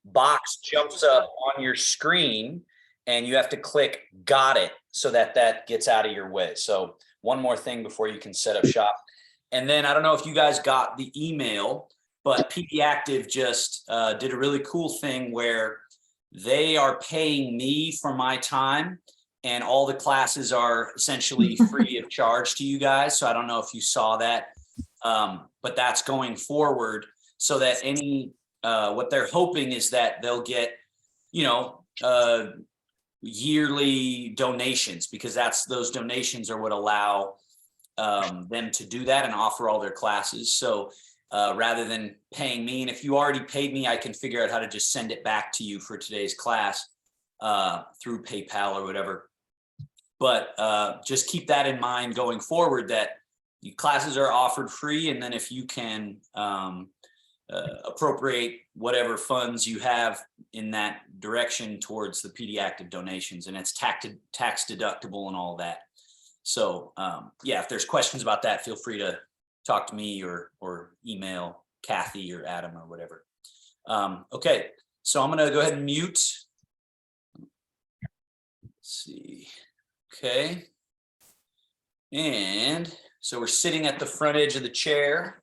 box jumps up on your screen and you have to click got it so that that gets out of your way. So one more thing before you can set up shop. And then I don't know if you guys got the email, but Pediactive just did a really cool thing where they are paying me for my time and all the classes are essentially free of charge to you guys. So I don't know if you saw that, but that's going forward so that any, what they're hoping is that they'll get, you know, yearly donations, because those donations are what allow them to do that and offer all their classes. So rather than paying me, and if you already paid me, I can figure out how to just send it back to you for today's class through PayPal or whatever. But just keep that in mind going forward, that classes are offered free. And then if you can appropriate whatever funds you have in that direction towards the Pediactive donations, and it's tax deductible and all that. So yeah, if there's questions about that, feel free to talk to me or email Kathy or Adam or whatever. Okay, so I'm gonna go ahead and mute. Let's see. Okay. And so we're sitting at the front edge of the chair.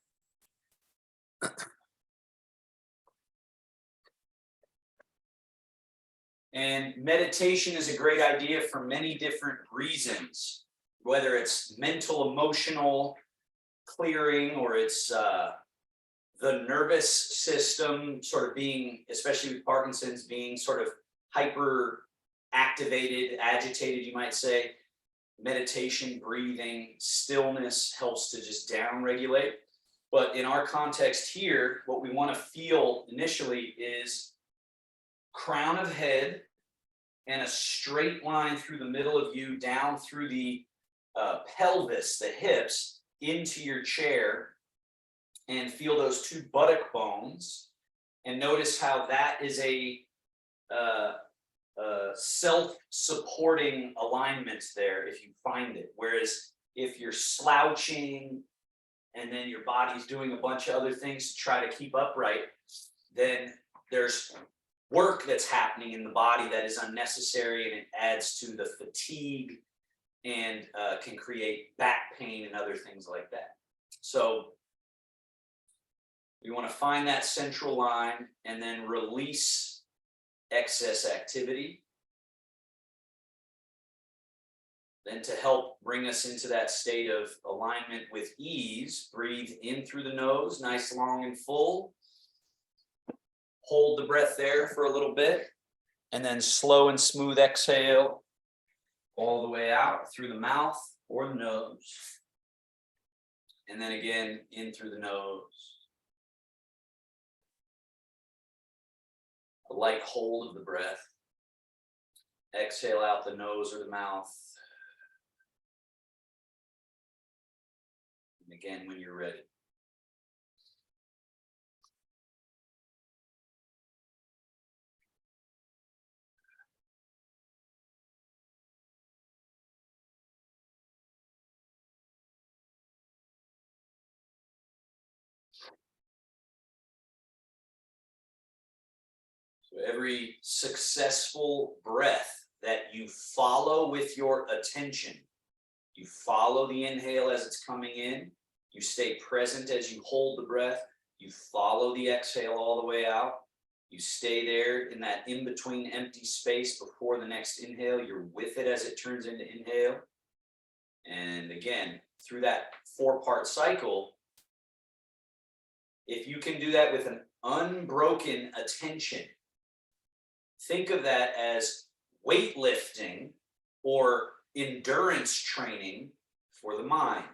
And meditation is a great idea for many different reasons, whether it's mental, emotional clearing, or it's the nervous system sort of being, especially with Parkinson's, being sort of hyper activated, agitated, you might say. Meditation, breathing, stillness helps to just down regulate. But in our context here, what we want to feel initially is crown of head and a straight line through the middle of you down through the pelvis, the hips, into your chair, and feel those two buttock bones. And notice how that is a self-supporting alignment there if you find it. Whereas if you're slouching and then your body's doing a bunch of other things to try to keep upright, then there's work that's happening in the body that is unnecessary, and it adds to the fatigue and can create back pain and other things like that. So we want to find that central line and then release excess activity. Then to help bring us into that state of alignment with ease, breathe in through the nose, nice, long, and full. Hold the breath there for a little bit, and then slow and smooth exhale all the way out through the mouth or the nose. And then again, in through the nose. A light hold of the breath. Exhale out the nose or the mouth. And again, when you're ready. So every successful breath that you follow with your attention, you follow the inhale as it's coming in, you stay present as you hold the breath, you follow the exhale all the way out, you stay there in that in-between empty space before the next inhale, you're with it as it turns into inhale. And again, through that 4-part cycle, if you can do that with an unbroken attention, think of that as weightlifting or endurance training for the mind.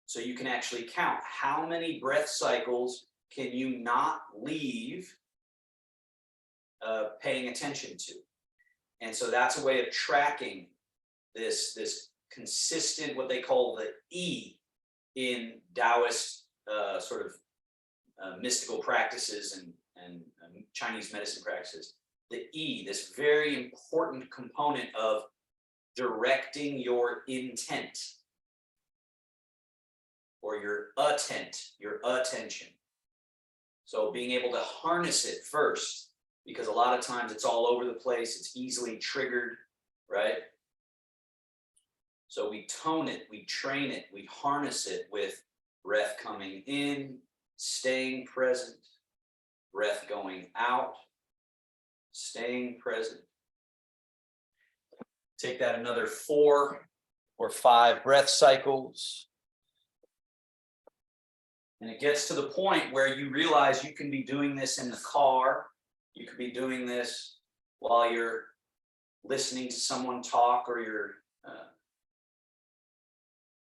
So you can actually count how many breath cycles can you not leave paying attention to. And so that's a way of tracking this consistent, what they call the E in Taoist sort of mystical practices and Chinese medicine practices. The E, this very important component of directing your intent or your attention. So being able to harness it first, because a lot of times it's all over the place, it's easily triggered, right? So we tone it, we train it, we harness it with breath coming in, staying present, breath going out, staying present. Take that another 4 or 5 breath cycles. And it gets to the point where you realize you can be doing this in the car. You could be doing this while you're listening to someone talk, or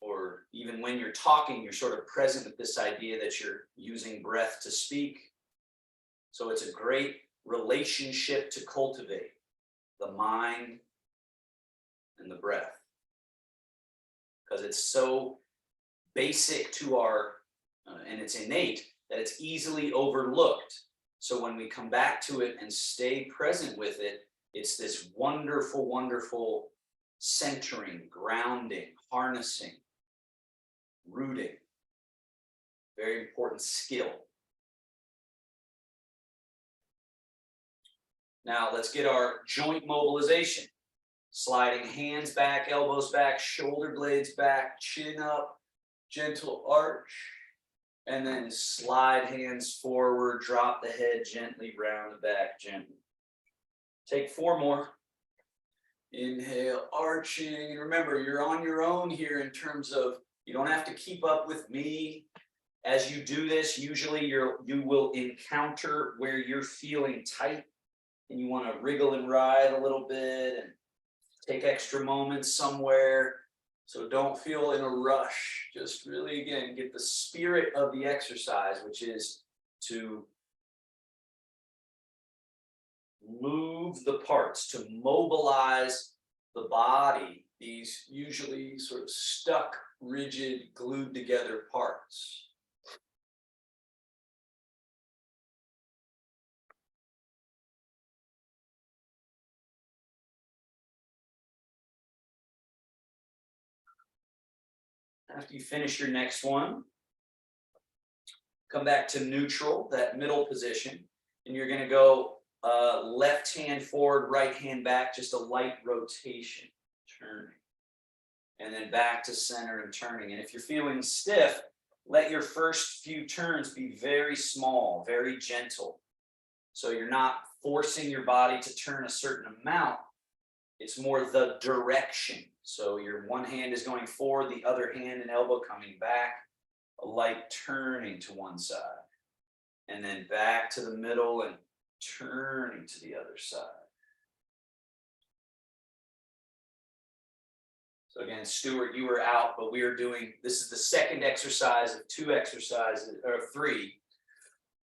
or even when you're talking, you're sort of present with this idea that you're using breath to speak. So it's a great relationship to cultivate, the mind and the breath, because it's so basic to our and it's innate that it's easily overlooked. So when we come back to it and stay present with it, it's this wonderful, wonderful centering, grounding, harnessing, rooting. Very important skill. Now let's get our joint mobilization. Sliding hands back, elbows back, shoulder blades back, chin up, gentle arch, and then slide hands forward, drop the head gently, round the back gently. Take 4 more. Inhale, arching. And remember, you're on your own here in terms of, you don't have to keep up with me. As you do this, usually you will encounter where you're feeling tight and you want to wriggle and ride a little bit and take extra moments somewhere. So don't feel in a rush. Just really, again, get the spirit of the exercise, which is to move the parts, to mobilize the body, these usually sort of stuck, rigid, glued together parts. After you finish your next one, come back to neutral, that middle position, and you're going to go left hand forward, right hand back, just a light rotation, turning, and then back to center and turning. And if you're feeling stiff, let your first few turns be very small, very gentle. So you're not forcing your body to turn a certain amount. It's more the direction. So your one hand is going forward, the other hand and elbow coming back, a light turning to one side, and then back to the middle and turning to the other side. So again, Stuart, you were out, but we are doing, this is the second exercise of 2 exercises, or 3.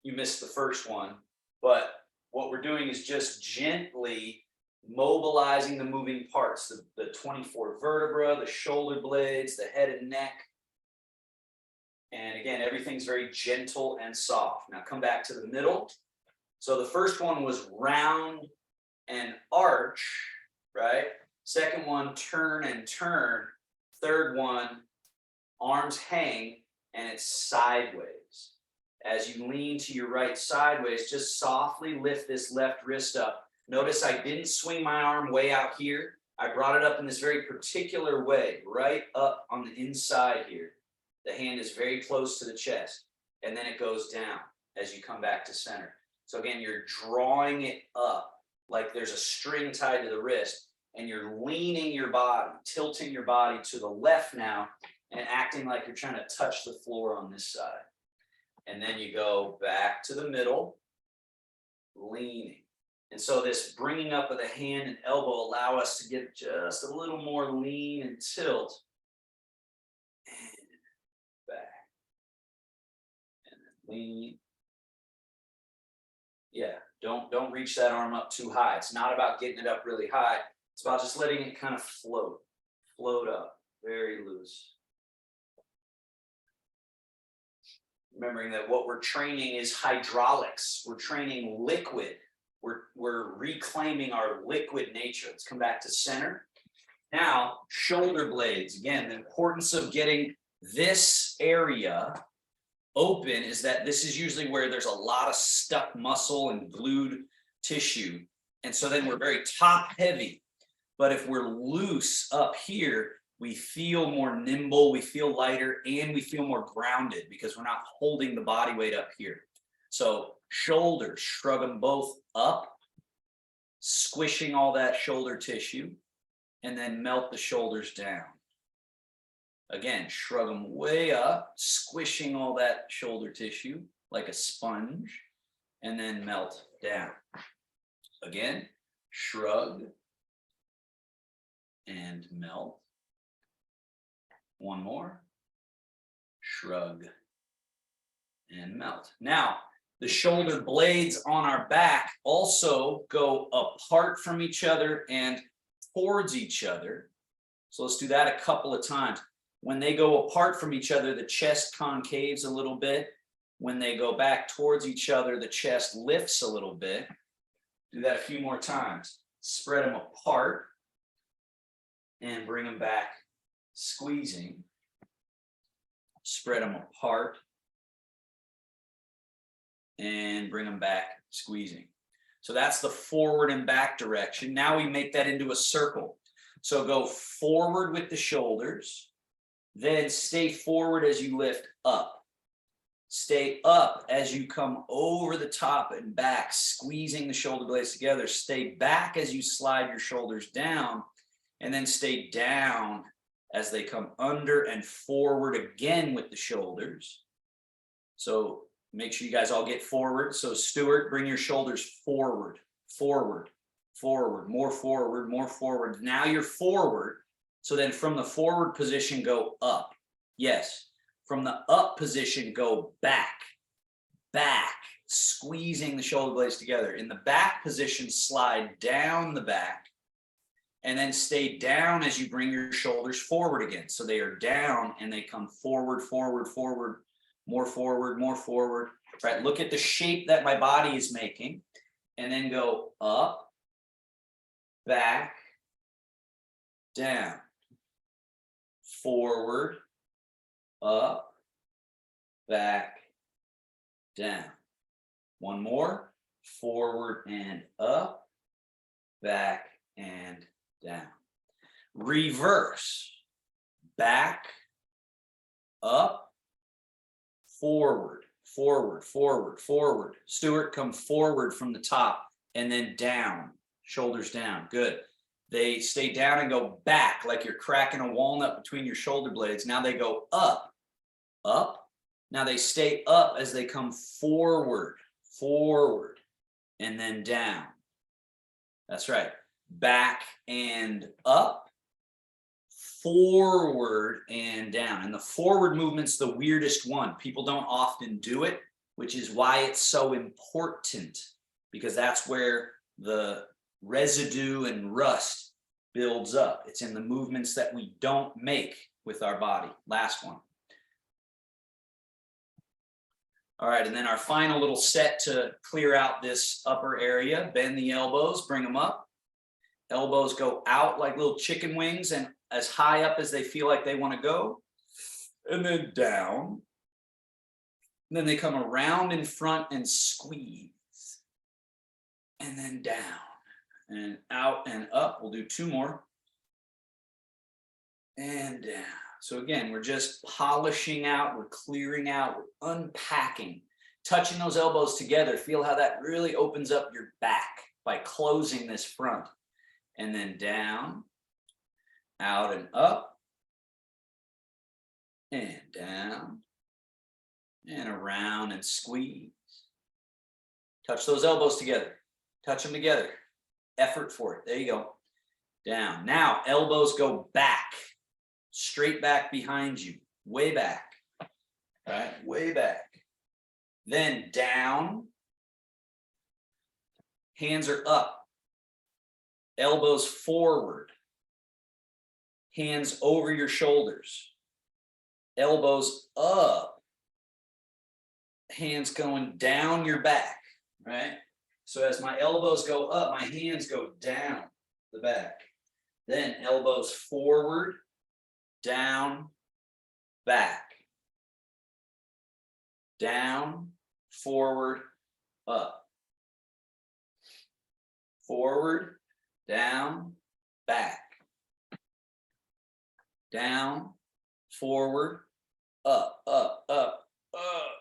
You missed the first one, but what we're doing is just gently mobilizing the moving parts, the 24 vertebra, the shoulder blades, the head and neck. And again, everything's very gentle and soft. Now come back to the middle. So the first one was round and arch, right? Second one, turn and turn. Third one, arms hang, and it's sideways. As you lean to your right sideways, just softly lift this left wrist up. Notice I didn't swing my arm way out here. I brought it up in this very particular way, right up on the inside here. The hand is very close to the chest, and then it goes down as you come back to center. So again, you're drawing it up like there's a string tied to the wrist, and you're leaning your body, tilting your body to the left now, and acting like you're trying to touch the floor on this side. And then you go back to the middle, leaning. And so this bringing up of the hand and elbow allow us to get just a little more lean and tilt. And back. And then lean. Yeah, don't reach that arm up too high. It's not about getting it up really high. It's about just letting it kind of float up, very loose. Remembering that what we're training is hydraulics. We're training liquid. We're reclaiming our liquid nature. Let's come back to center. Now, shoulder blades. Again, the importance of getting this area open is that this is usually where there's a lot of stuck muscle and glued tissue. And so then we're very top heavy. But if we're loose up here, we feel more nimble, we feel lighter, and we feel more grounded because we're not holding the body weight up here. So shoulders, shrug them both up, squishing all that shoulder tissue, and then melt the shoulders down. Again, shrug them way up, squishing all that shoulder tissue like a sponge, and then melt down. Again, shrug and melt. One more. Shrug and melt. Now, the shoulder blades on our back also go apart from each other and towards each other. So let's do that a couple of times. When they go apart from each other, the chest concaves a little bit. When they go back towards each other, the chest lifts a little bit. Do that a few more times. Spread them apart and bring them back, squeezing. Spread them apart and bring them back, squeezing. So that's the forward and back direction. Now we make that into a circle. So go forward with the shoulders, then stay forward as you lift up. Stay up as you come over the top and back, squeezing the shoulder blades together. Stay back as you slide your shoulders down, and then stay down as they come under and forward again with the shoulders. So make sure you guys all get forward. So Stuart, bring your shoulders forward, forward, forward, more forward, more forward. Now you're forward. So then from the forward position, go up. Yes. From the up position, go back, back, squeezing the shoulder blades together. In the back position, slide down the back, and then stay down as you bring your shoulders forward again. So they are down and they come forward, forward, forward, more forward, more forward. Right? Look at the shape that my body is making, and then go up, back, down, forward, up, back, down. One more, forward and up, back and down. Reverse, back, up, forward, forward, forward, forward. Stuart, come forward from the top and then down, shoulders down. Good. They stay down and go back like you're cracking a walnut between your shoulder blades. Now they go up, up. Now they stay up as they come forward, forward, and then down. That's right. Back and up, forward and down. And the forward movement's the weirdest one. People don't often do it, which is why it's so important, because that's where the residue and rust builds up. It's in the movements that we don't make with our body. Last one. All right, and then our final little set to clear out this upper area. Bend the elbows, bring them up. Elbows go out like little chicken wings and as high up as they feel like they want to go. And then down. And then they come around in front and squeeze. And then down. And out and up. We'll do two more. And down. So again, we're just polishing out, we're clearing out, we're unpacking, touching those elbows together. Feel how that really opens up your back by closing this front. And then down, out and up, and down, and around and squeeze. Touch those elbows together. Touch them together. Effort for it. There you go. Down. Now, elbows go back. Straight back behind you, way back, right? Way back. Then down, hands are up, elbows forward, hands over your shoulders, elbows up, hands going down your back, right? So as my elbows go up, my hands go down the back. Then elbows forward, down, back. down, forward, up. Forward, down, back. Down, forward, up, up, up, up.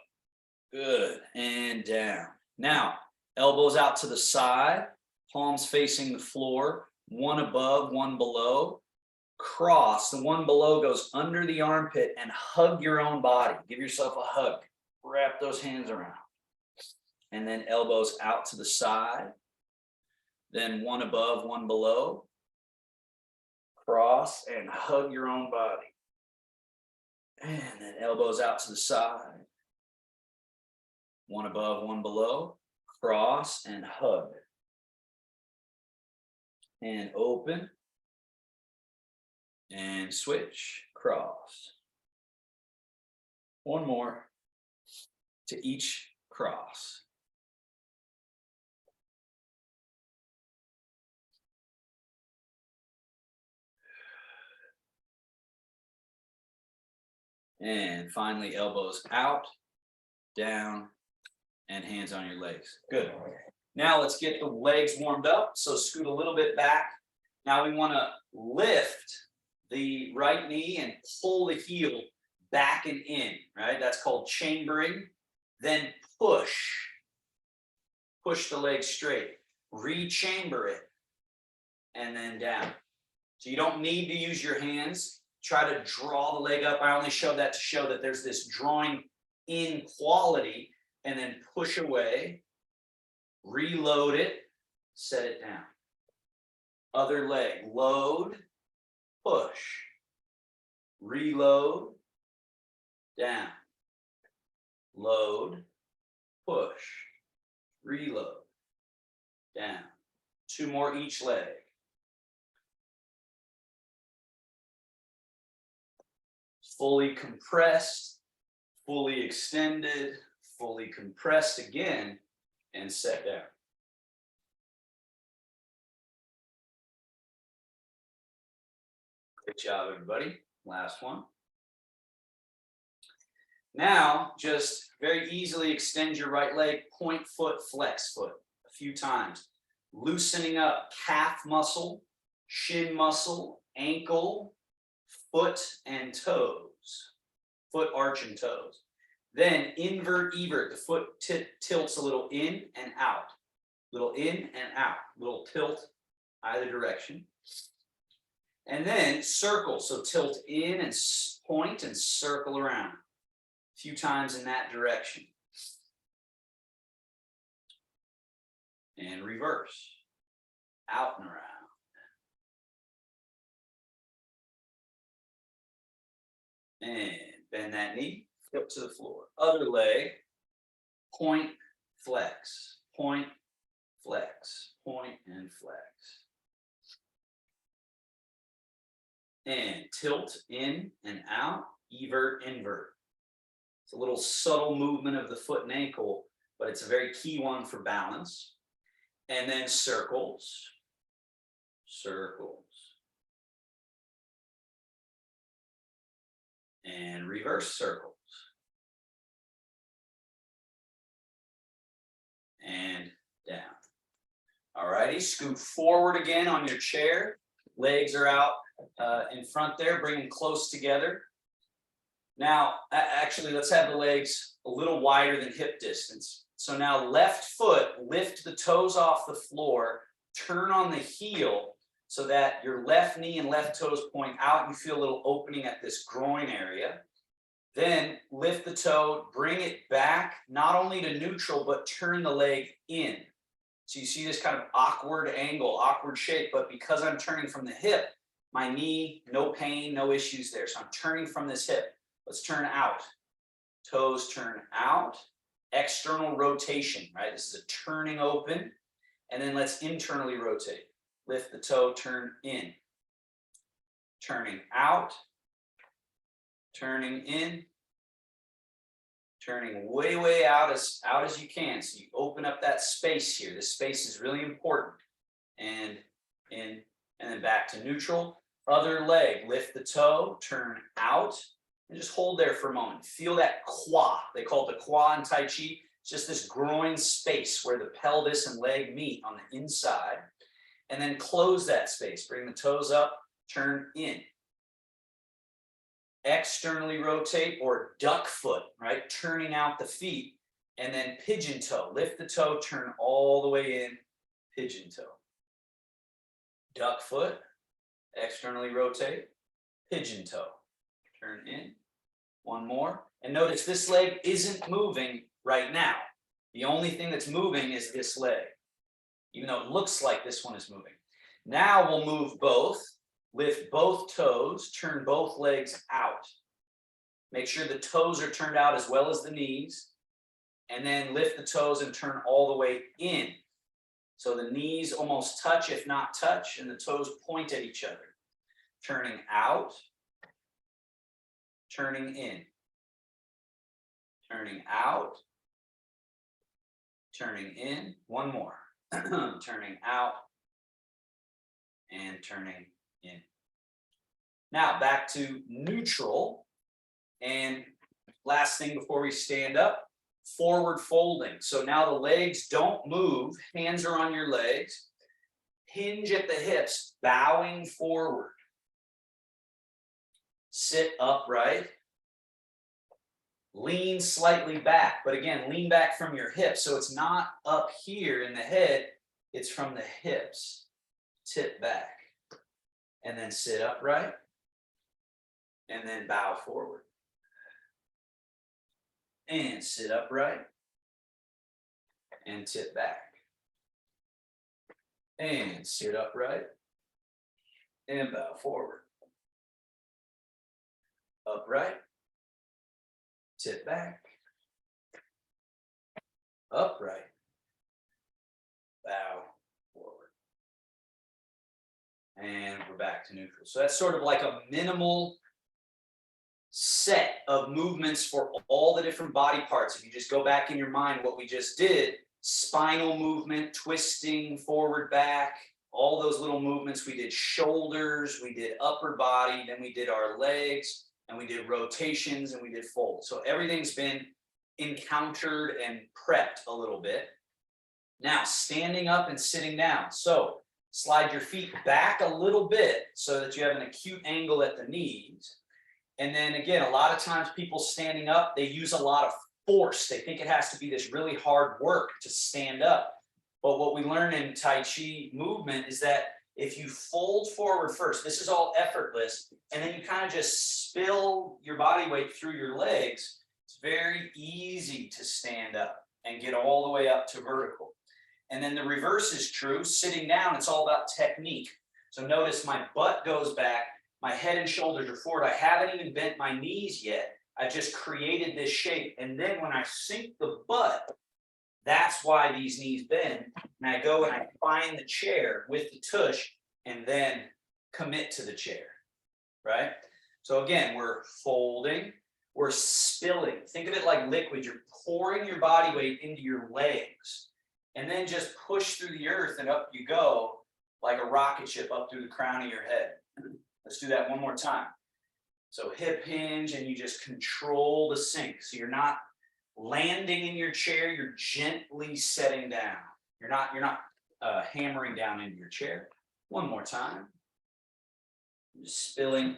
Good, and down. Now, elbows out to the side, palms facing the floor, one above, one below. Cross, the one below goes under the armpit and hug your own body. Give yourself a hug. Wrap those hands around. And then elbows out to the side. Then one above, one below. Cross and hug your own body. And then elbows out to the side. One above, one below. Cross and hug. And open. And switch, cross. One more to each cross. And finally, elbows out, down, and hands on your legs. Good. Now let's get the legs warmed up. So scoot a little bit back. Now we want to lift the right knee and pull the heel back and in, right? That's called chambering. Then push the leg straight, rechamber it, and then down. So you don't need to use your hands. Try to draw the leg up. I only show that to show that there's this drawing in quality, and then push away, reload it, set it down. Other leg, load, push, reload, down, load, push, reload, down. Two more each leg. Fully compressed, fully extended, fully compressed again, and set down. Good job, everybody. Last one. Now, just very easily extend your right leg, point foot, flex foot a few times. Loosening up calf muscle, shin muscle, ankle, foot, and toes. Foot, arch, and toes. Then invert, evert. The foot tilts a little in and out. Little in and out. Little tilt either direction. And then circle. So tilt in and point and circle around. A few times in that direction. And reverse. Out and around. And bend that knee, flip to the floor. Other leg, point, flex, point, flex, point, and flex. And tilt in and out, evert, invert. It's a little subtle movement of the foot and ankle, but it's a very key one for balance. And then circles, circles. And reverse circles. And down. All righty, scoot forward again on your chair. Legs are out in front there, bring them close together. Now, actually, let's have the legs a little wider than hip distance. So now left foot, lift the toes off the floor, turn on the heel so that your left knee and left toes point out. You feel a little opening at this groin area. Then lift the toe, bring it back, not only to neutral, but turn the leg in. So you see this kind of awkward angle, awkward shape, but because I'm turning from the hip, my knee, no pain, no issues there. So I'm turning from this hip. Let's turn out. Toes turn out. External rotation, right? This is a turning open. And then let's internally rotate. Lift the toe, turn in. Turning out. Turning in. Turning way, way out as you can. So you open up that space here. This space is really important. And in, and then back to neutral. Other leg, lift the toe, turn out. And just hold there for a moment. Feel that qua. They call it the qua in Tai Chi. It's just this groin space where the pelvis and leg meet on the inside. And then close that space. Bring the toes up, turn in. Externally rotate or duck foot, right? Turning out the feet. And then pigeon toe. Lift the toe, turn all the way in, pigeon toe. Duck foot, externally rotate, pigeon toe. Turn in. One more. And notice this leg isn't moving right now. The only thing that's moving is this leg, even though it looks like this one is moving. Now we'll move both, lift both toes, turn both legs out. Make sure the toes are turned out as well as the knees. And then lift the toes and turn all the way in. So the knees almost touch, if not touch, and the toes point at each other. Turning out. Turning in, turning out, turning in, one more, turning out, and turning in. Now back to neutral, and last thing before we stand up, forward folding. So now the legs don't move, hands are on your legs, hinge at the hips, bowing forward. Sit upright, lean slightly back, but again, lean back from your hips. So it's not up here in the head, it's from the hips. Tip back, and then sit upright, and then bow forward. And sit upright, and tip back. And sit upright, and bow forward. Upright, tip back, upright, bow forward. And we're back to neutral. So that's sort of like a minimal set of movements for all the different body parts. If you just go back in your mind what we just did, spinal movement, twisting, forward, back, all those little movements. We did shoulders, we did upper body, then we did our legs, and we did rotations, and we did folds. So everything's been encountered and prepped a little bit. Now, standing up and sitting down. So slide your feet back a little bit so that you have an acute angle at the knees. And then again, a lot of times people standing up, they use a lot of force. They think it has to be this really hard work to stand up. But what we learn in Tai Chi movement is that if you fold forward first, this is all effortless, and then you kind of just spill your body weight through your legs, it's very easy to stand up and get all the way up to vertical. And then the reverse is true. Sitting down, it's all about technique. So notice my butt goes back, my head and shoulders are forward. I haven't even bent my knees yet. I've just created this shape. And then when I sink the butt, that's why these knees bend. And I go and I find the chair with the tush and then commit to the chair, right? So again, we're folding, we're spilling. Think of it like liquid. You're pouring your body weight into your legs and then just push through the earth and up you go like a rocket ship up through the crown of your head. Let's do that one more time. So hip hinge and you just control the sink. So you're not landing in your chair, you're gently setting down. You're not hammering down into your chair. One more time. Just spilling.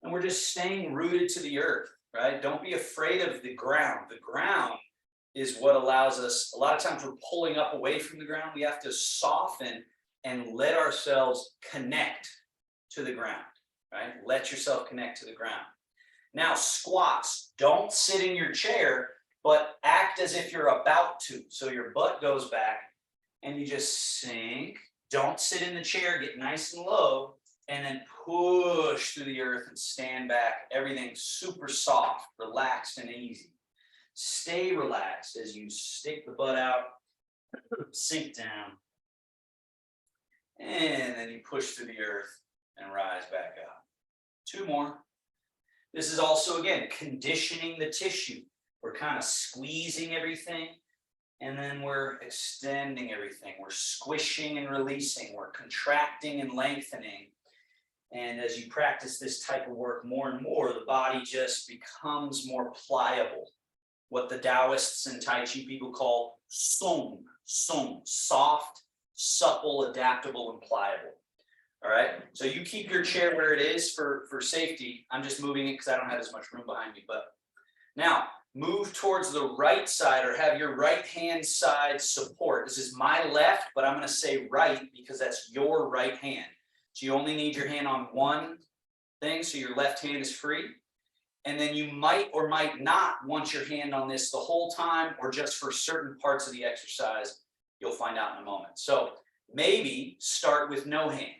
And we're just staying rooted to the earth, right? Don't be afraid of the ground. The ground is what allows us, a lot of times we're pulling up away from the ground. We have to soften and let ourselves connect to the ground, right? Let yourself connect to the ground. Now, squats. Don't sit in your chair, but act as if you're about to. So your butt goes back and you just sink. Don't sit in the chair, get nice and low, and then push through the earth and stand back. Everything's super soft, relaxed, and easy. Stay relaxed as you stick the butt out, sink down, and then you push through the earth and rise back up. Two more. This is also, again, conditioning the tissue. We're kind of squeezing everything, and then we're extending everything. We're squishing and releasing. We're contracting and lengthening. And as you practice this type of work more and more, the body just becomes more pliable. What the Taoists and Tai Chi people call song, soft, supple, adaptable, and pliable. All right, so you keep your chair where it is for safety. I'm just moving it because I don't have as much room behind me. But now move towards the right side, or have your right hand side support. This is my left, but I'm going to say right because that's your right hand. So you only need your hand on one thing, so your left hand is free. And then you might or might not want your hand on this the whole time, or just for certain parts of the exercise. You'll find out in a moment. So maybe start with no hand.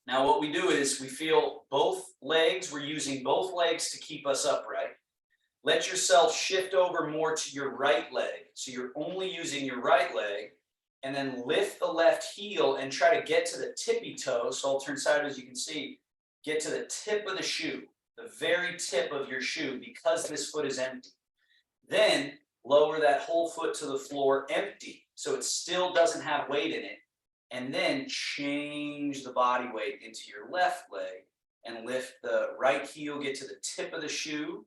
Now what we do is we feel both legs. We're using both legs to keep us upright. Let yourself shift over more to your right leg. So you're only using your right leg, and then lift the left heel and try to get to the tippy toe. So I'll turn sideways, you can see, get to the tip of the shoe, the very tip of your shoe, because this foot is empty. Then lower that whole foot to the floor empty, so it still doesn't have weight in it. And then change the body weight into your left leg and lift the right heel, get to the tip of the shoe,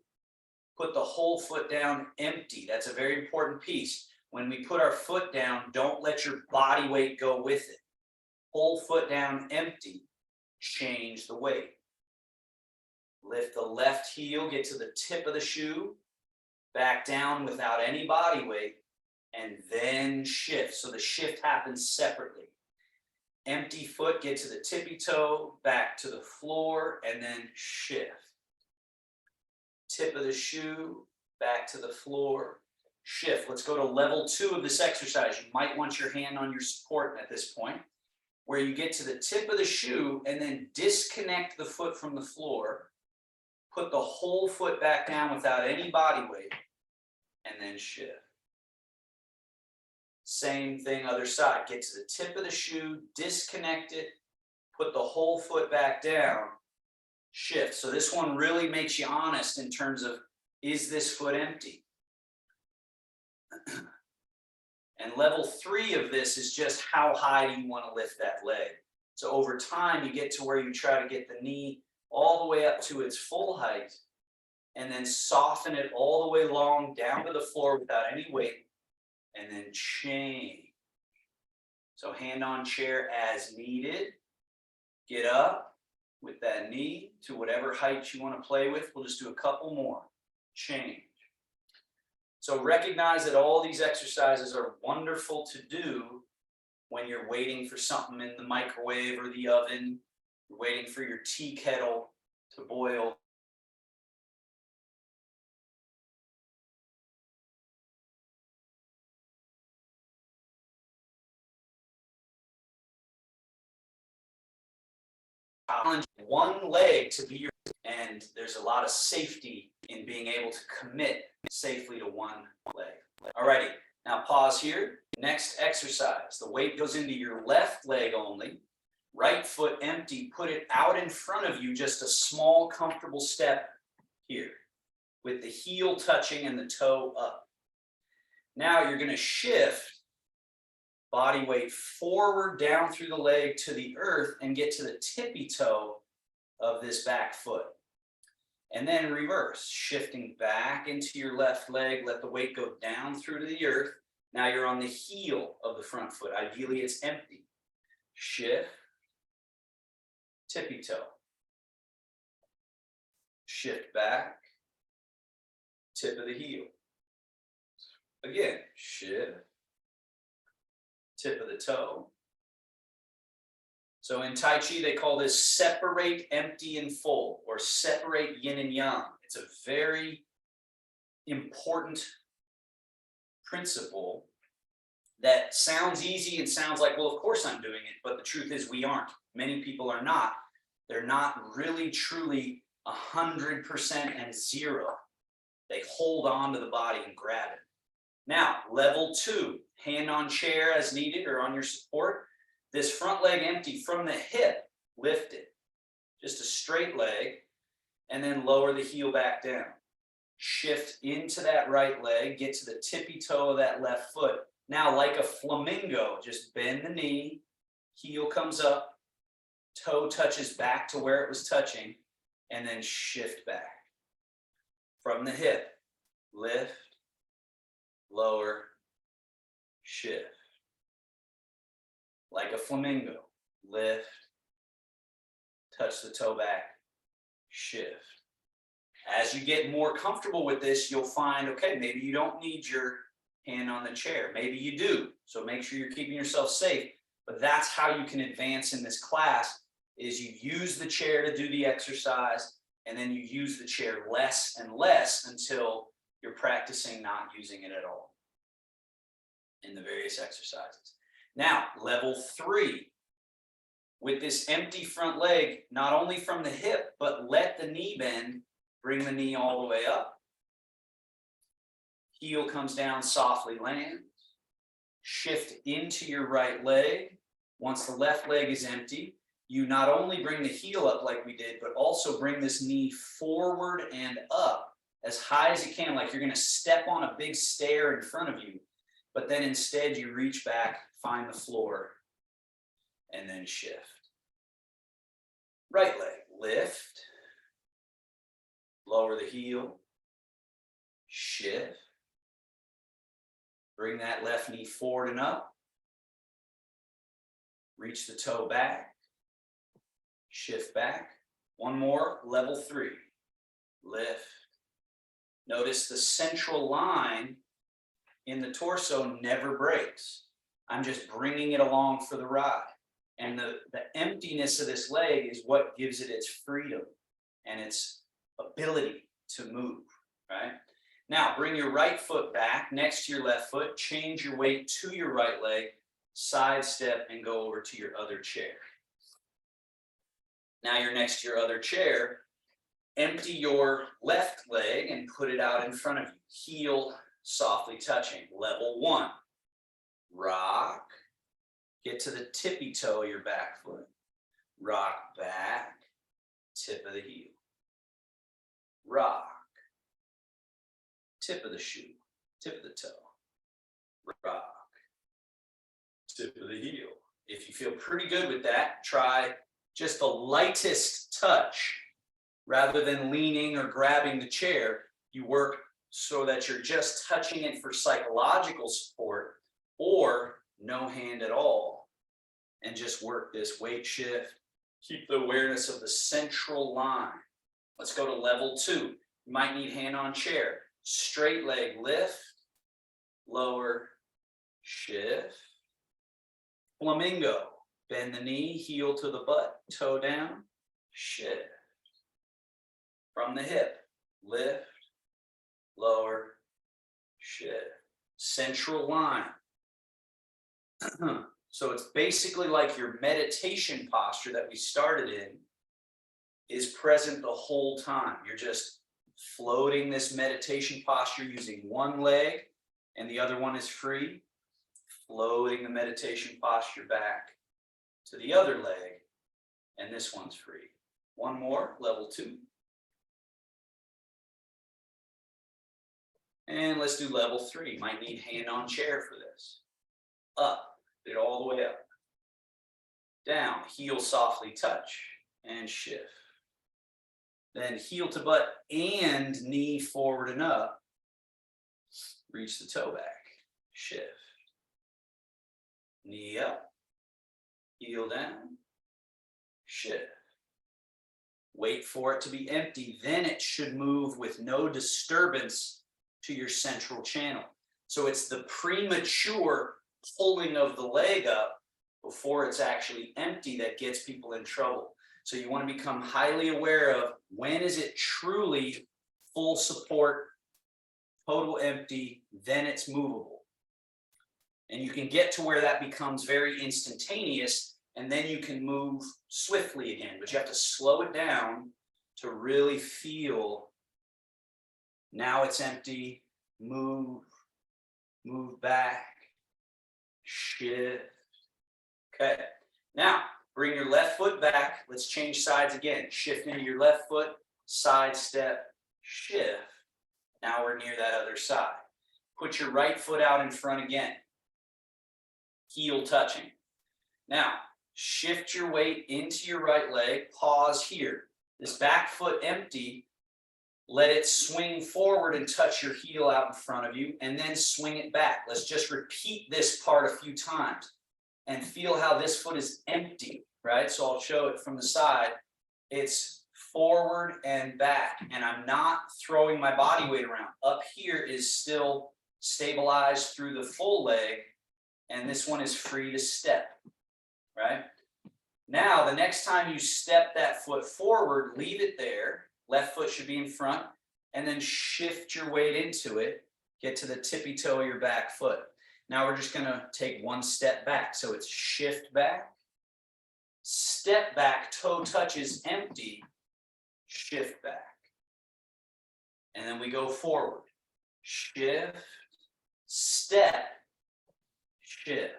put the whole foot down empty. That's a very important piece. When we put our foot down, don't let your body weight go with it. Whole foot down empty, change the weight. Lift the left heel, get to the tip of the shoe, back down without any body weight, and then shift. So the shift happens separately. Empty foot, get to the tippy toe, back to the floor, and then shift. Tip of the shoe, back to the floor, shift. Let's go to level 2 of this exercise. You might want your hand on your support at this point, where you get to the tip of the shoe and then disconnect the foot from the floor, put the whole foot back down without any body weight, and then shift. Same thing, other side. Get to the tip of the shoe, disconnect it, put the whole foot back down, shift. So this one really makes you honest in terms of, is this foot empty? And level 3 of this is just how high do you want to lift that leg. So over time, you get to where you try to get the knee all the way up to its full height, and then soften it all the way long down to the floor without any weight, and then change. So hand on chair as needed. Get up with that knee to whatever height you want to play with. We'll just do a couple more. Change. So recognize that all these exercises are wonderful to do when you're waiting for something in the microwave or the oven, you're waiting for your tea kettle to boil. Challenge one leg to be your, and there's a lot of safety in being able to commit safely to one leg. Alrighty, now pause here. Next exercise, the weight goes into your left leg only, right foot empty, put it out in front of you, just a small comfortable step here, with the heel touching and the toe up. Now you're going to shift body weight forward down through the leg to the earth and get to the tippy toe of this back foot. And then reverse, shifting back into your left leg, let the weight go down through to the earth. Now you're on the heel of the front foot. Ideally, it's empty. Shift, tippy toe. Shift back, tip of the heel. Again, shift, tip of the toe. So in Tai Chi, they call this separate, empty, and full, or separate yin and yang. It's a very important principle that sounds easy and sounds like, well, of course I'm doing it, but the truth is we aren't. Many people are not. They're not really, truly 100% and zero. They hold on to the body and grab it. Now, level 2, hand on chair as needed or on your support. This front leg empty from the hip, lift it. Just a straight leg, and then lower the heel back down. Shift into that right leg, get to the tippy toe of that left foot. Now, like a flamingo, just bend the knee, heel comes up, toe touches back to where it was touching, and then shift back. From the hip, lift, lower, shift. Like a flamingo, lift, touch the toe back, shift. As you get more comfortable with this, you'll find, okay, maybe you don't need your hand on the chair. Maybe you do. So make sure you're keeping yourself safe. But that's how you can advance in this class, is you use the chair to do the exercise, and then you use the chair less and less until you're practicing not using it at all in the various exercises. Now, level 3. With this empty front leg, not only from the hip, but let the knee bend, bring the knee all the way up. Heel comes down, softly lands. Shift into your right leg. Once the left leg is empty, you not only bring the heel up like we did, but also bring this knee forward and up as high as you can, like you're going to step on a big stair in front of you. But then instead you reach back, find the floor, and then shift. Right leg, lift, lower the heel, shift. Bring that left knee forward and up. Reach the toe back, shift back. One more, level 3, lift. Notice the central line in the torso never breaks. I'm just bringing it along for the ride. And the emptiness of this leg is what gives it its freedom and its ability to move, right? Now, bring your right foot back next to your left foot, change your weight to your right leg, sidestep, and go over to your other chair. Now you're next to your other chair. Empty your left leg and put it out in front of you. Heel softly touching. Level 1. Rock. Get to the tippy toe of your back foot. Rock back. Tip of the heel. Rock. Tip of the shoe. Tip of the toe. Rock. Tip of the heel. If you feel pretty good with that, try just the lightest touch. Rather than leaning or grabbing the chair, you work so that you're just touching it for psychological support, or no hand at all, and just work this weight shift. Keep the awareness of the central line. Let's go to level 2. You might need hand on chair. Straight leg lift, lower, shift. Flamingo. Bend the knee, heel to the butt, toe down, shift. From the hip, lift, lower, shift. Central line. So it's basically like your meditation posture that we started in is present the whole time. You're just floating this meditation posture using one leg and the other one is free. Floating the meditation posture back to the other leg, and this one's free. One more, level 2. And let's do level 3. Might need hand on chair for this. Up, get it all the way up. Down, heel softly touch and shift. Then heel to butt and knee forward and up. Reach the toe back, shift. Knee up, heel down, shift. Wait for it to be empty, then it should move with no disturbance to your central channel. So it's the premature pulling of the leg up before it's actually empty that gets people in trouble. So you want to become highly aware of when is it truly full support, total empty, then it's movable. And you can get to where that becomes very instantaneous, and then you can move swiftly again, but you have to slow it down to really feel now it's empty, move back, shift. Okay, now bring your left foot back. Let's change sides again. Shift into your left foot, side step, shift. Now we're near that other side. Put your right foot out in front again. Heel touching. Now, shift your weight into your right leg, pause here. This back foot empty, let it swing forward and touch your heel out in front of you, and then swing it back. Let's just repeat this part a few times and feel how this foot is empty, right? So I'll show it from the side. It's forward and back, and I'm not throwing my body weight around. Up here is still stabilized through the full leg, and this one is free to step, right? Now, the next time you step that foot forward, leave it there. Left foot should be in front, and then shift your weight into it. Get to the tippy toe of your back foot. Now we're just going to take one step back. So it's shift back, step back, toe touches empty, shift back. And then we go forward. Shift, step, shift.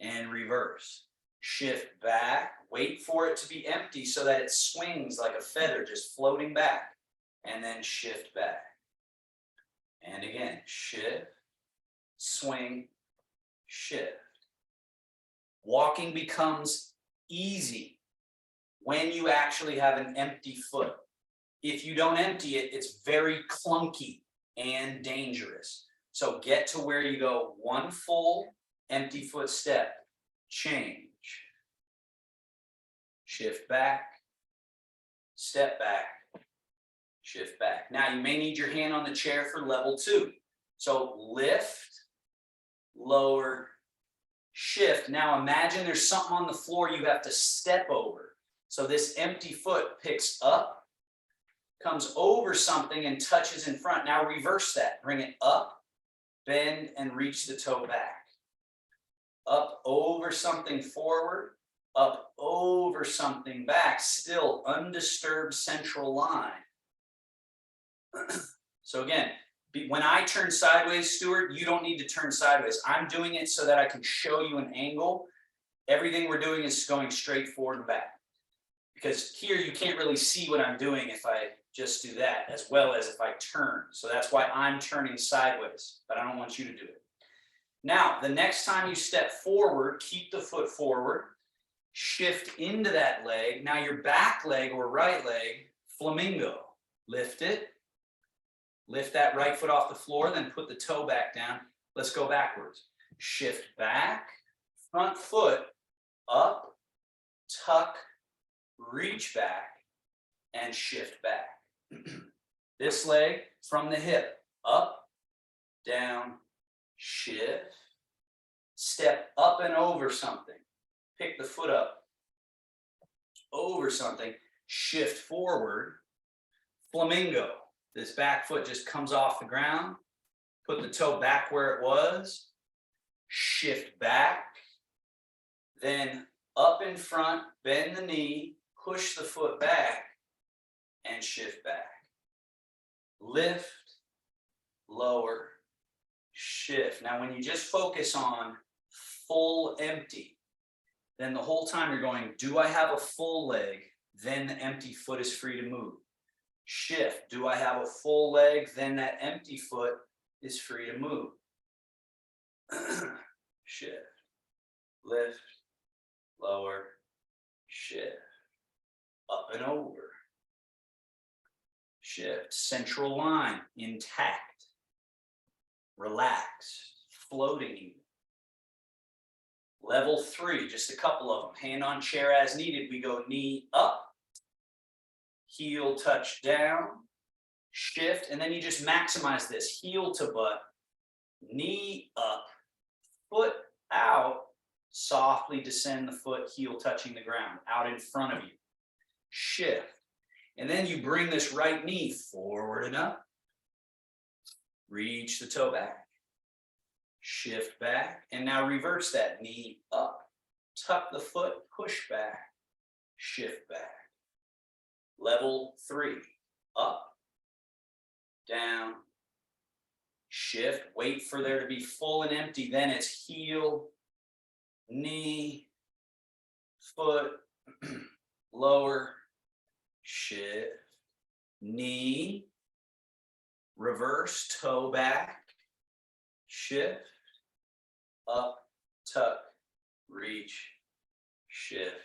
And reverse. Shift back, wait for it to be empty so that it swings like a feather, just floating back, and then shift back. And again, shift, swing, shift. Walking becomes easy when you actually have an empty foot. If you don't empty it, it's very clunky and dangerous. So get to where you go one full empty foot step, change. Shift back, step back, shift back. Now you may need your hand on the chair for level 2. So lift, lower, shift. Now imagine there's something on the floor you have to step over. So this empty foot picks up, comes over something and touches in front. Now reverse that. Bring it up, bend, and reach the toe back. Up over something forward, up over something back, still undisturbed central line. So again, when I turn sideways, Stuart, you don't need to turn sideways. I'm doing it so that I can show you an angle. Everything we're doing is going straight forward and back. Because here you can't really see what I'm doing if I just do that, as well as if I turn. So that's why I'm turning sideways, but I don't want you to do it. Now, the next time you step forward, keep the foot forward. Shift into that leg. Now your back leg or right leg, flamingo. Lift it. Lift that right foot off the floor, then put the toe back down. Let's go backwards. Shift back, front foot, up, tuck, reach back, and shift back. This leg from the hip, up, down, shift, step up and over something. Pick the foot up, over something, shift forward, flamingo. This back foot just comes off the ground, put the toe back where it was, shift back, then up in front, bend the knee, push the foot back, and shift back. Lift, lower, shift. Now when you just focus on full empty, then the whole time you're going, do I have a full leg? Then the empty foot is free to move. Shift. Do I have a full leg? Then that empty foot is free to move. Shift. Lift. Lower. Shift. Up and over. Shift. Central line intact. Relax. Floating even. Level 3, just a couple of them. Hand on chair as needed. We go knee up, heel touch down, shift, and then you just maximize this. Heel to butt, knee up, foot out, softly descend the foot, heel touching the ground, out in front of you. Shift. And then you bring this right knee forward and up. Reach the toe back. Shift back, and now reverse that knee up, tuck the foot, push back, shift back. Level 3, up, down, shift, wait for there to be full and empty, then it's heel, knee, foot, lower, shift, knee, reverse, toe back, shift, up, tuck, reach, shift.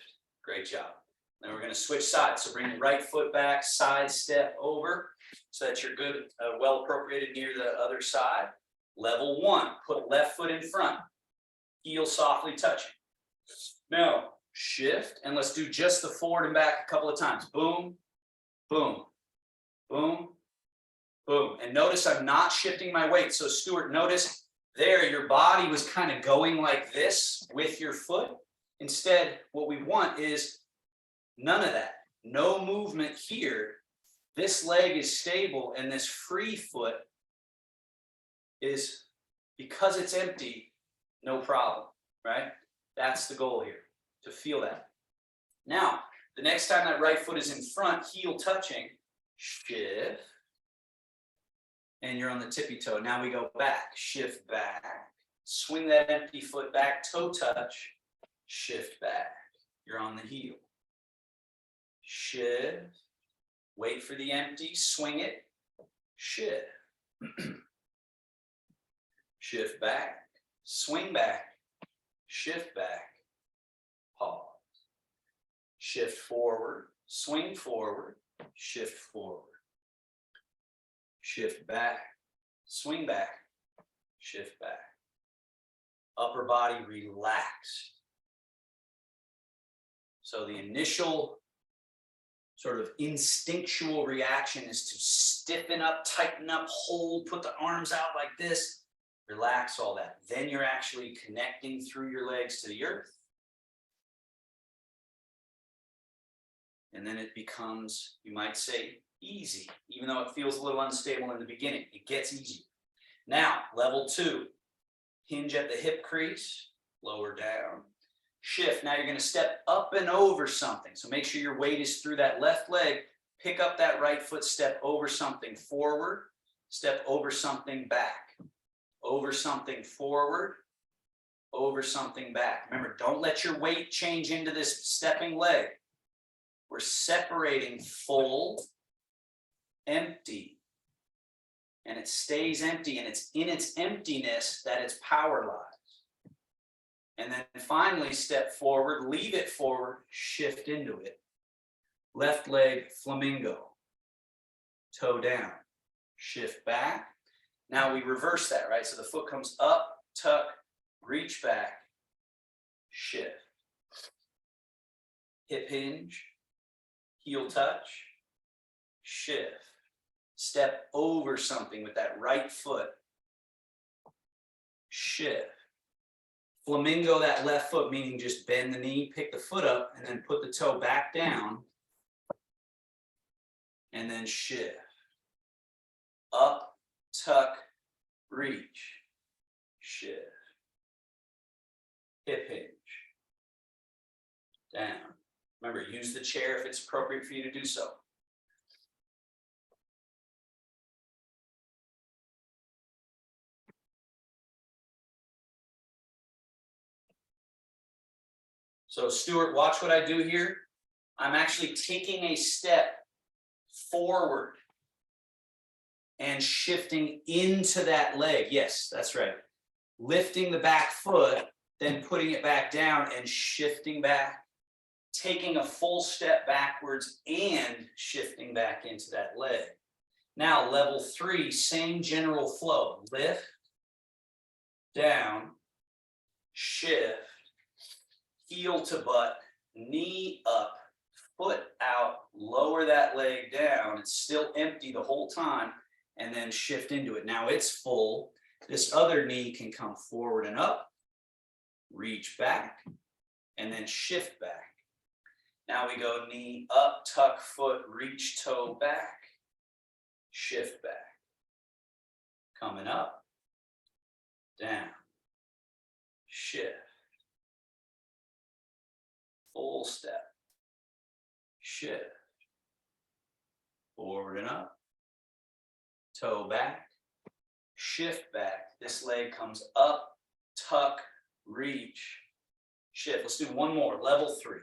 Great job. Then we're going to switch sides. So bring the right foot back, side step over so that you're good, well appropriated near the other side. Level 1, put left foot in front, heel softly touching. Now shift, and let's do just the forward and back a couple of times. Boom, boom, boom, boom. And notice I'm not shifting my weight. So Stuart, notice there your body was kind of going like this with your foot. Instead, what we want is none of that. No movement here. This leg is stable, and this free foot is, because it's empty, no problem, right? That's the goal here, to feel that. Now, the next time that right foot is in front, heel touching, shift, and you're on the tippy toe. Now we go back, shift back, swing that empty foot back, toe touch, shift back. You're on the heel. Shift, wait for the empty, swing it, shift. Shift back, swing back, shift back, pause. Shift forward, swing forward, shift forward. Shift back, swing back, shift back. Upper body relaxed. So the initial sort of instinctual reaction is to stiffen up, tighten up, hold, put the arms out like this. Relax all that. Then you're actually connecting through your legs to the earth. And then it becomes, you might say, easy, even though it feels a little unstable in the beginning. It gets easier. Now, level 2, hinge at the hip crease, lower down, shift. Now you're going to step up and over something. So make sure your weight is through that left leg. Pick up that right foot, step over something forward, step over something back. Over something forward, over something back. Remember, don't let your weight change into this stepping leg. We're separating full, empty. And it stays empty, and it's in its emptiness that its power lies. And then finally, step forward, leave it forward, shift into it. Left leg, flamingo. Toe down, shift back. Now we reverse that, right? So the foot comes up, tuck, reach back, shift. Hip hinge, heel touch, shift. Step over something with that right foot, shift. Flamingo that left foot, meaning just bend the knee, pick the foot up, and then put the toe back down, and then shift. Up, tuck, reach, shift, hip hinge, down. Remember, use the chair if it's appropriate for you to do so. So Stuart, watch what I do here. I'm actually taking a step forward and shifting into that leg. Yes, that's right. Lifting the back foot, then putting it back down and shifting back, taking a full step backwards and shifting back into that leg. Now, level 3, same general flow. Lift, down, shift, heel to butt, knee up, foot out, lower that leg down. It's still empty the whole time. And then shift into it. Now it's full. This other knee can come forward and up, reach back, and then shift back. Now we go knee up, tuck foot, reach toe back, shift back. Coming up, down, shift. Full step, shift. Forward and up. Toe back, shift back. This leg comes up, tuck, reach, shift. Let's do one more, level 3.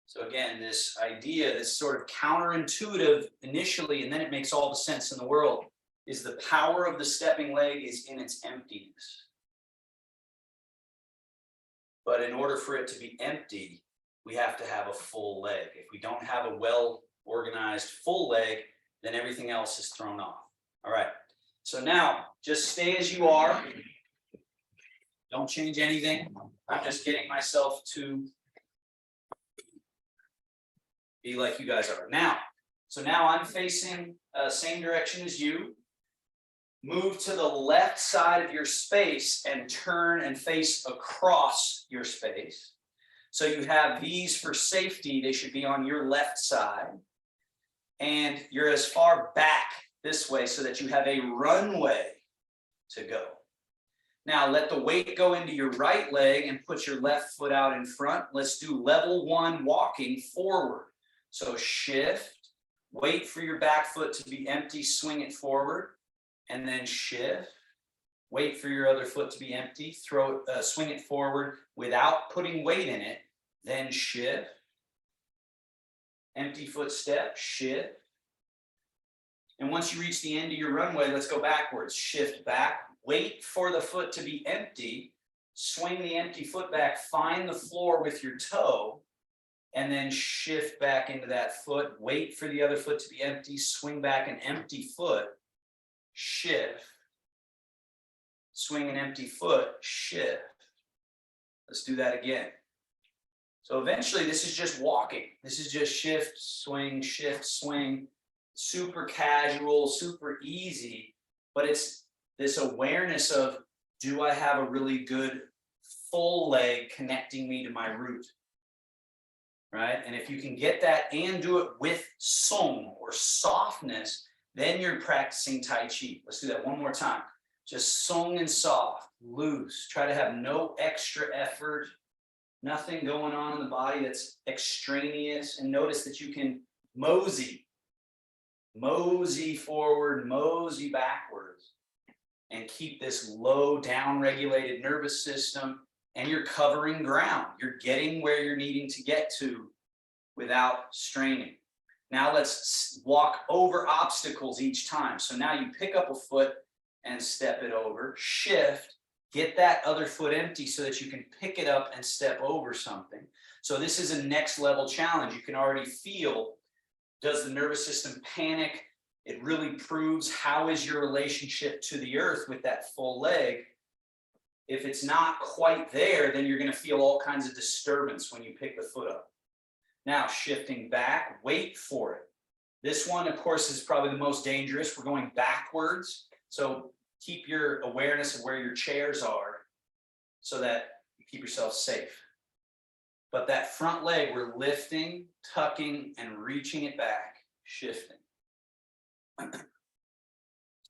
So again, this idea, this sort of counterintuitive initially, and then it makes all the sense in the world. is the power of the stepping leg is in its emptiness. But in order for it to be empty, we have to have a full leg. If we don't have a well-organized full leg, then everything else is thrown off. All right, so now just stay as you are. Don't change anything. I'm just getting myself to be like you guys are. Now, so now I'm facing same direction as you. Move to the left side of your space and turn and face across your space. So you have these for safety. They should be on your left side. And you're as far back this way so that you have a runway to go. Now let the weight go into your right leg and put your left foot out in front. Let's do level 1 walking forward. So shift, wait for your back foot to be empty, swing it forward, and then shift. Wait for your other foot to be empty, swing it forward without putting weight in it, then shift. Empty foot step, shift. And once you reach the end of your runway, let's go backwards. Shift back, wait for the foot to be empty, swing the empty foot back, find the floor with your toe, and then shift back into that foot, wait for the other foot to be empty, swing back an empty foot, shift, swing an empty foot, shift. Let's do that again. So eventually this is just walking. This is just shift, swing, super casual, super easy, but it's this awareness of, do I have a really good full leg connecting me to my root? Right? And if you can get that and do it with song or softness, then you're practicing Tai Chi. Let's do that one more time. Just song and soft, loose. Try to have no extra effort, nothing going on in the body that's extraneous. And notice that you can mosey forward, mosey backwards, and keep this low down-regulated nervous system, and you're covering ground. You're getting where you're needing to get to without straining. Now let's walk over obstacles each time. So now you pick up a foot and step it over, shift, get that other foot empty so that you can pick it up and step over something. So this is a next level challenge. You can already feel, does the nervous system panic? It really proves how is your relationship to the earth with that full leg. If it's not quite there, then you're going to feel all kinds of disturbance when you pick the foot up. Now shifting back, wait for it. This one, of course, is probably the most dangerous. We're going backwards. So keep your awareness of where your chairs are so that you keep yourself safe. But that front leg, we're lifting, tucking, and reaching it back, shifting.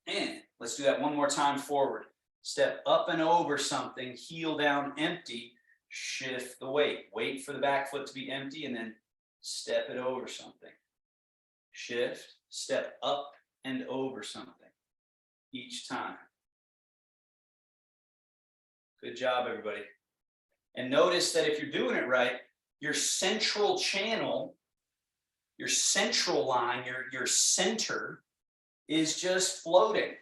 And let's do that one more time forward. Step up and over something, heel down, empty, shift the weight. Wait for the back foot to be empty and then step it over something. Shift, step up and over something each time. Good job, everybody. And notice that if you're doing it right, your central channel, your central line, your center is just floating,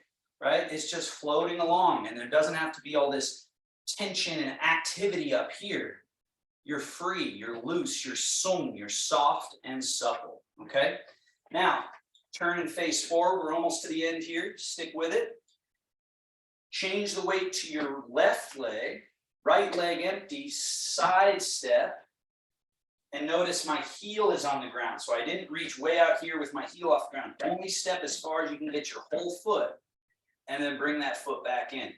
right? It's just floating along, and there doesn't have to be all this tension and activity up here. You're free, you're loose, you're sung, you're soft and supple, okay? Now, turn and face forward. We're almost to the end here. Stick with it. Change the weight to your left leg, right leg empty, side step. And notice my heel is on the ground. So I didn't reach way out here with my heel off the ground. Only step as far as you can get your whole foot and then bring that foot back in.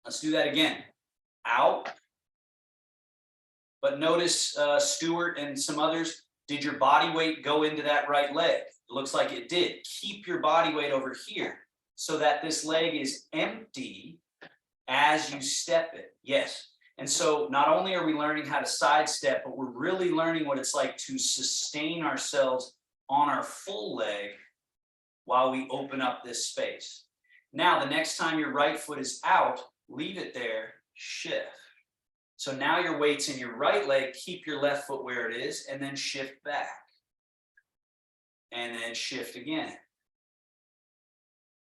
Let's do that again. Out. But notice Stuart and some others, did your body weight go into that right leg? It looks like it did. Keep your body weight over here so that this leg is empty as you step it. Yes. And so not only are we learning how to sidestep, but we're really learning what it's like to sustain ourselves on our full leg while we open up this space. Now, the next time your right foot is out, leave it there, shift. So now your weight's in your right leg, keep your left foot where it is, and then shift back. And then shift again.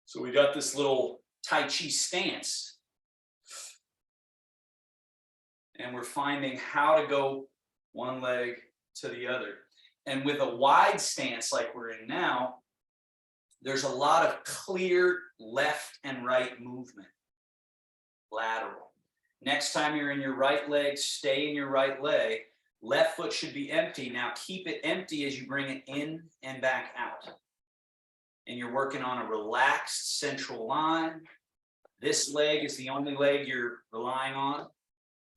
So we got this little Tai Chi stance. And we're finding how to go one leg to the other. And with a wide stance like we're in now, there's a lot of clear left and right movement. Lateral. Next time you're in your right leg, stay in your right leg. Left foot should be empty. Now keep it empty as you bring it in and back out. And you're working on a relaxed central line. This leg is the only leg you're relying on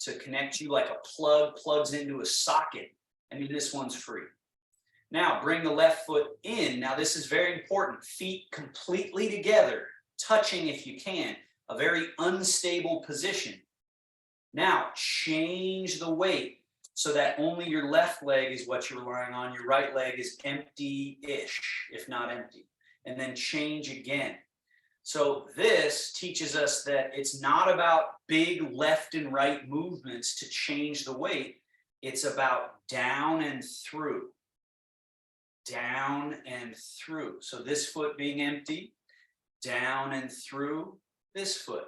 to connect you, like a plug plugs into a socket. I mean, this one's free. Now bring the left foot in. Now this is very important. Feet completely together, touching if you can, a very unstable position. Now change the weight so that only your left leg is what you're relying on. Your right leg is empty-ish, if not empty. And then change again. So this teaches us that it's not about big left and right movements to change the weight. It's about down and through. Down and through. So this foot being empty, down and through, this foot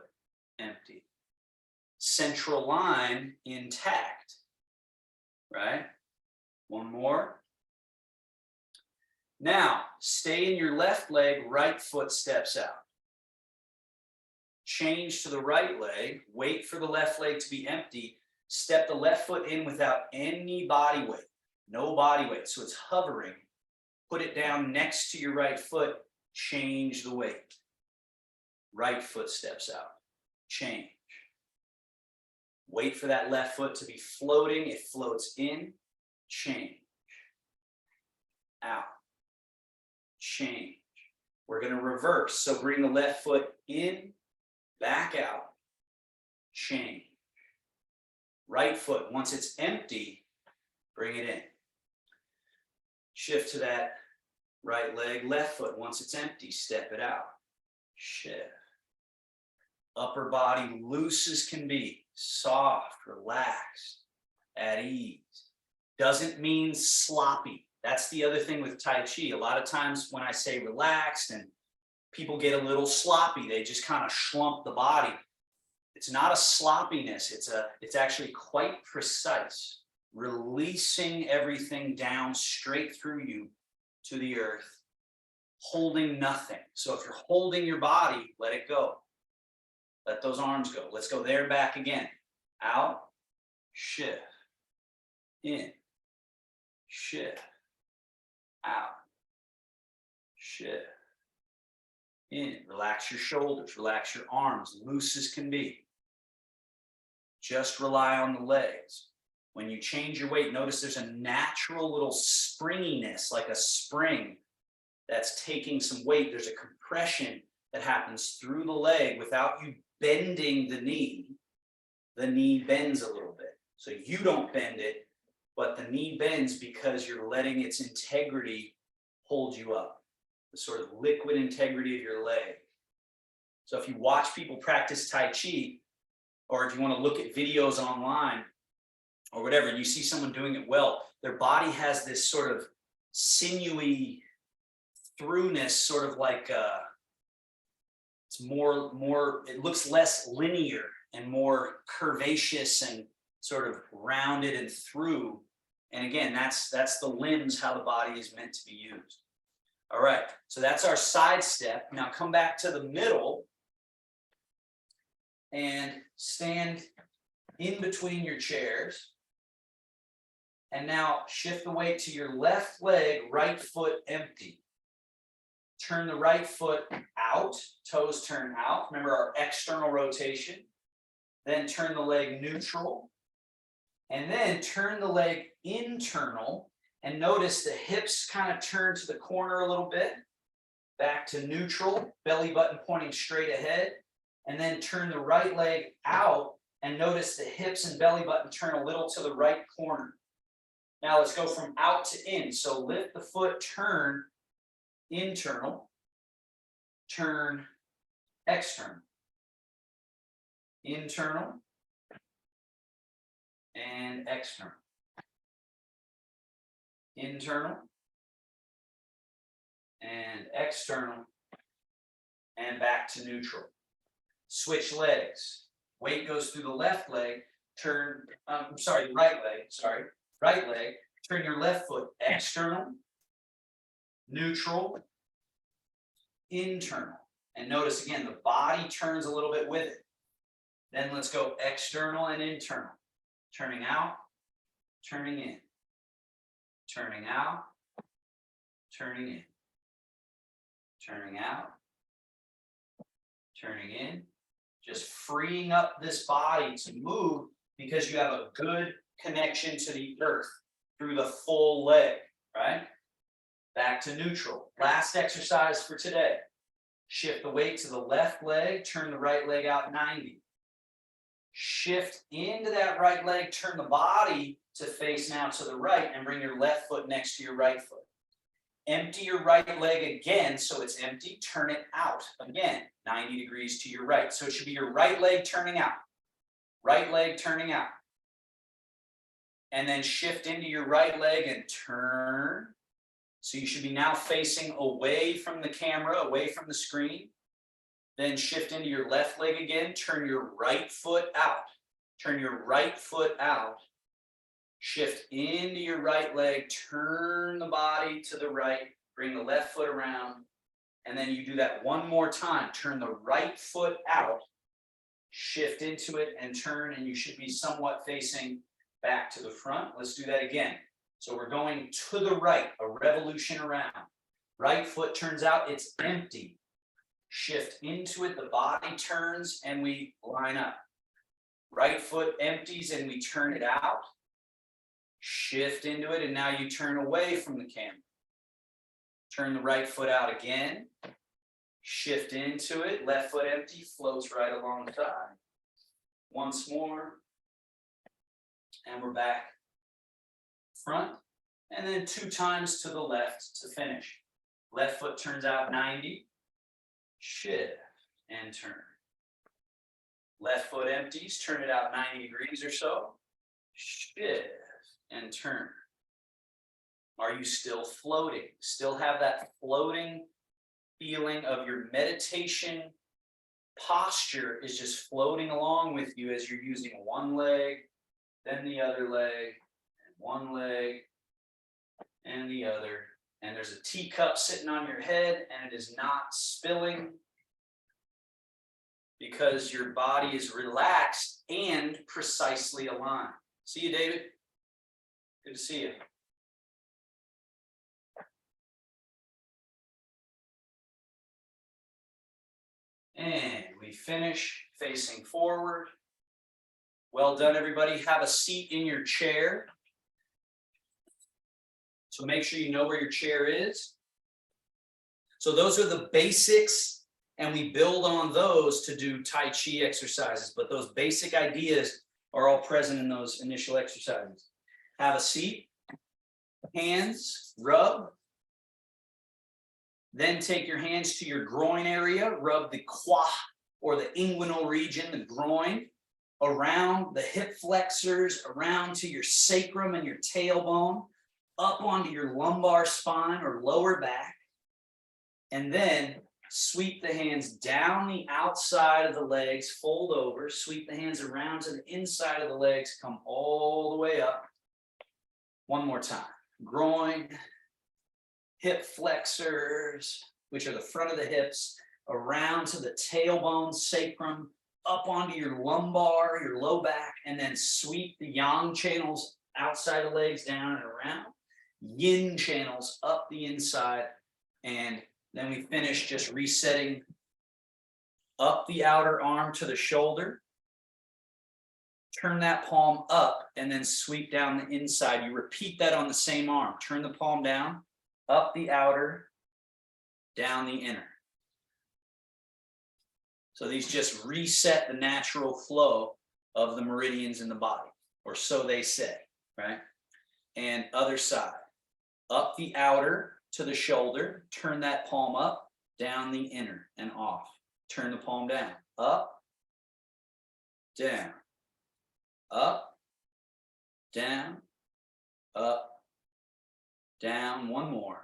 empty. Central line intact, right? One more. Now, stay in your left leg, right foot steps out. Change to the right leg, wait for the left leg to be empty, step the left foot in without any body weight, no body weight, so it's hovering. Put it down next to your right foot, change the weight. Right foot steps out, change. Wait for that left foot to be floating, it floats in, change. Out, change. We're going to reverse, so bring the left foot in, back out, change. Right foot, once it's empty, bring it in. Shift to that right leg, left foot, once it's empty, step it out. Shift. Upper body loose as can be, soft, relaxed, at ease. Doesn't mean sloppy. That's the other thing with Tai Chi. A lot of times when I say relaxed and people get a little sloppy, they just kind of slump the body. It's not a sloppiness, it's actually quite precise. Releasing everything down straight through you to the earth, holding nothing. So if you're holding your body, let it go. Let those arms go. Let's go there and back again. Out, shift, in, shift, out, shift, in. Relax your shoulders, relax your arms, loose as can be. Just rely on the legs. When you change your weight, notice there's a natural little springiness, like a spring that's taking some weight. There's a compression that happens through the leg without you bending the knee. The knee bends a little bit. So you don't bend it, but the knee bends because you're letting its integrity hold you up. The sort of liquid integrity of your leg. So if you watch people practice Tai Chi, or if you want to look at videos online or whatever, and you see someone doing it well, their body has this sort of sinewy throughness, sort of like it's more, it looks less linear and more curvaceous and sort of rounded and through. And again, that's the limbs, how the body is meant to be used. All right, so that's our side step. Now come back to the middle and stand in between your chairs. And now shift the weight to your left leg, right foot empty. Turn the right foot out, toes turn out. Remember our external rotation. Then turn the leg neutral. And then turn the leg internal. And notice the hips kind of turn to the corner a little bit. Back to neutral, belly button pointing straight ahead. And then turn the right leg out. And notice the hips and belly button turn a little to the right corner. Now let's go from out to in. So lift the foot, turn internal, turn external, internal, and external, internal, and external, and then back to neutral. Switch legs. Weight goes through the left leg, right leg, right leg, turn your left foot external, neutral, internal. And notice again, the body turns a little bit with it. Then let's go external and internal. Turning out, turning in. Turning out, turning in. Turning out, turning in. Just freeing up this body to move because you have a good connection to the earth through the full leg, right? Back to neutral. Last exercise for today. Shift the weight to the left leg, turn the right leg out 90. Shift into that right leg, turn the body to face now to the right and bring your left foot next to your right foot. Empty your right leg again so it's empty, turn it out again, 90 degrees to your right. So it should be your right leg turning out, right leg turning out. And then shift into your right leg and turn. So you should be now facing away from the camera, away from the screen. Then shift into your left leg again, turn your right foot out. Turn your right foot out. Shift into your right leg, turn the body to the right, bring the left foot around, and then you do that one more time. Turn the right foot out, shift into it and turn, and you should be somewhat facing back to the front. Let's do that again. So we're going to the right, a revolution around. Right foot turns out, it's empty. Shift into it, the body turns, and we line up. Right foot empties and we turn it out. Shift into it, and now you turn away from the camera. Turn the right foot out again. Shift into it, left foot empty, floats right alongside. Once more. And we're back front. And then 2 times to the left to finish. Left foot turns out 90. Shift and turn. Left foot empties, turn it out 90 degrees or so. Shift and turn. Are you still floating? Still have that floating feeling of your meditation posture is just floating along with you as you're using one leg, then the other leg, and one leg, and the other. And there's a teacup sitting on your head and it is not spilling because your body is relaxed and precisely aligned. See you, David. Good to see you. And we finish facing forward. Well done, everybody. Have a seat in your chair. So make sure you know where your chair is. So those are the basics, and we build on those to do Tai Chi exercises. But those basic ideas are all present in those initial exercises. Have a seat, hands, rub. Then take your hands to your groin area, rub the quad or the inguinal region, the groin, around the hip flexors, around to your sacrum and your tailbone, up onto your lumbar spine or lower back. And then sweep the hands down the outside of the legs, fold over, sweep the hands around to the inside of the legs, come all the way up. One more time. Groin, hip flexors, which are the front of the hips, around to the tailbone, sacrum, up onto your lumbar, your low back, and then sweep the yang channels outside the legs down and around. Yin channels up the inside, and then we finish just resetting up the outer arm to the shoulder. Turn that palm up and then sweep down the inside. You repeat that on the same arm. Turn the palm down, up the outer, down the inner. So these just reset the natural flow of the meridians in the body, or so they say, right? And other side. Up the outer to the shoulder, turn that palm up, down the inner and off. Turn the palm down, up, down, up, down, up, down. One more.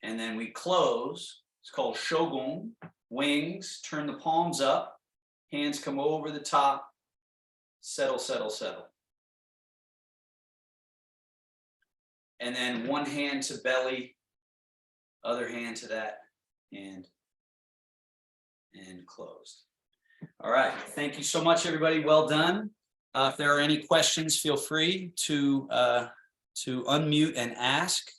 And then we close. It's called shogun. Wings, turn the palms up, hands come over the top, settle, settle, settle. And then one hand to belly, other hand to that hand, and closed. All right, thank you so much, everybody. Well done. If there are any questions, feel free to unmute and ask.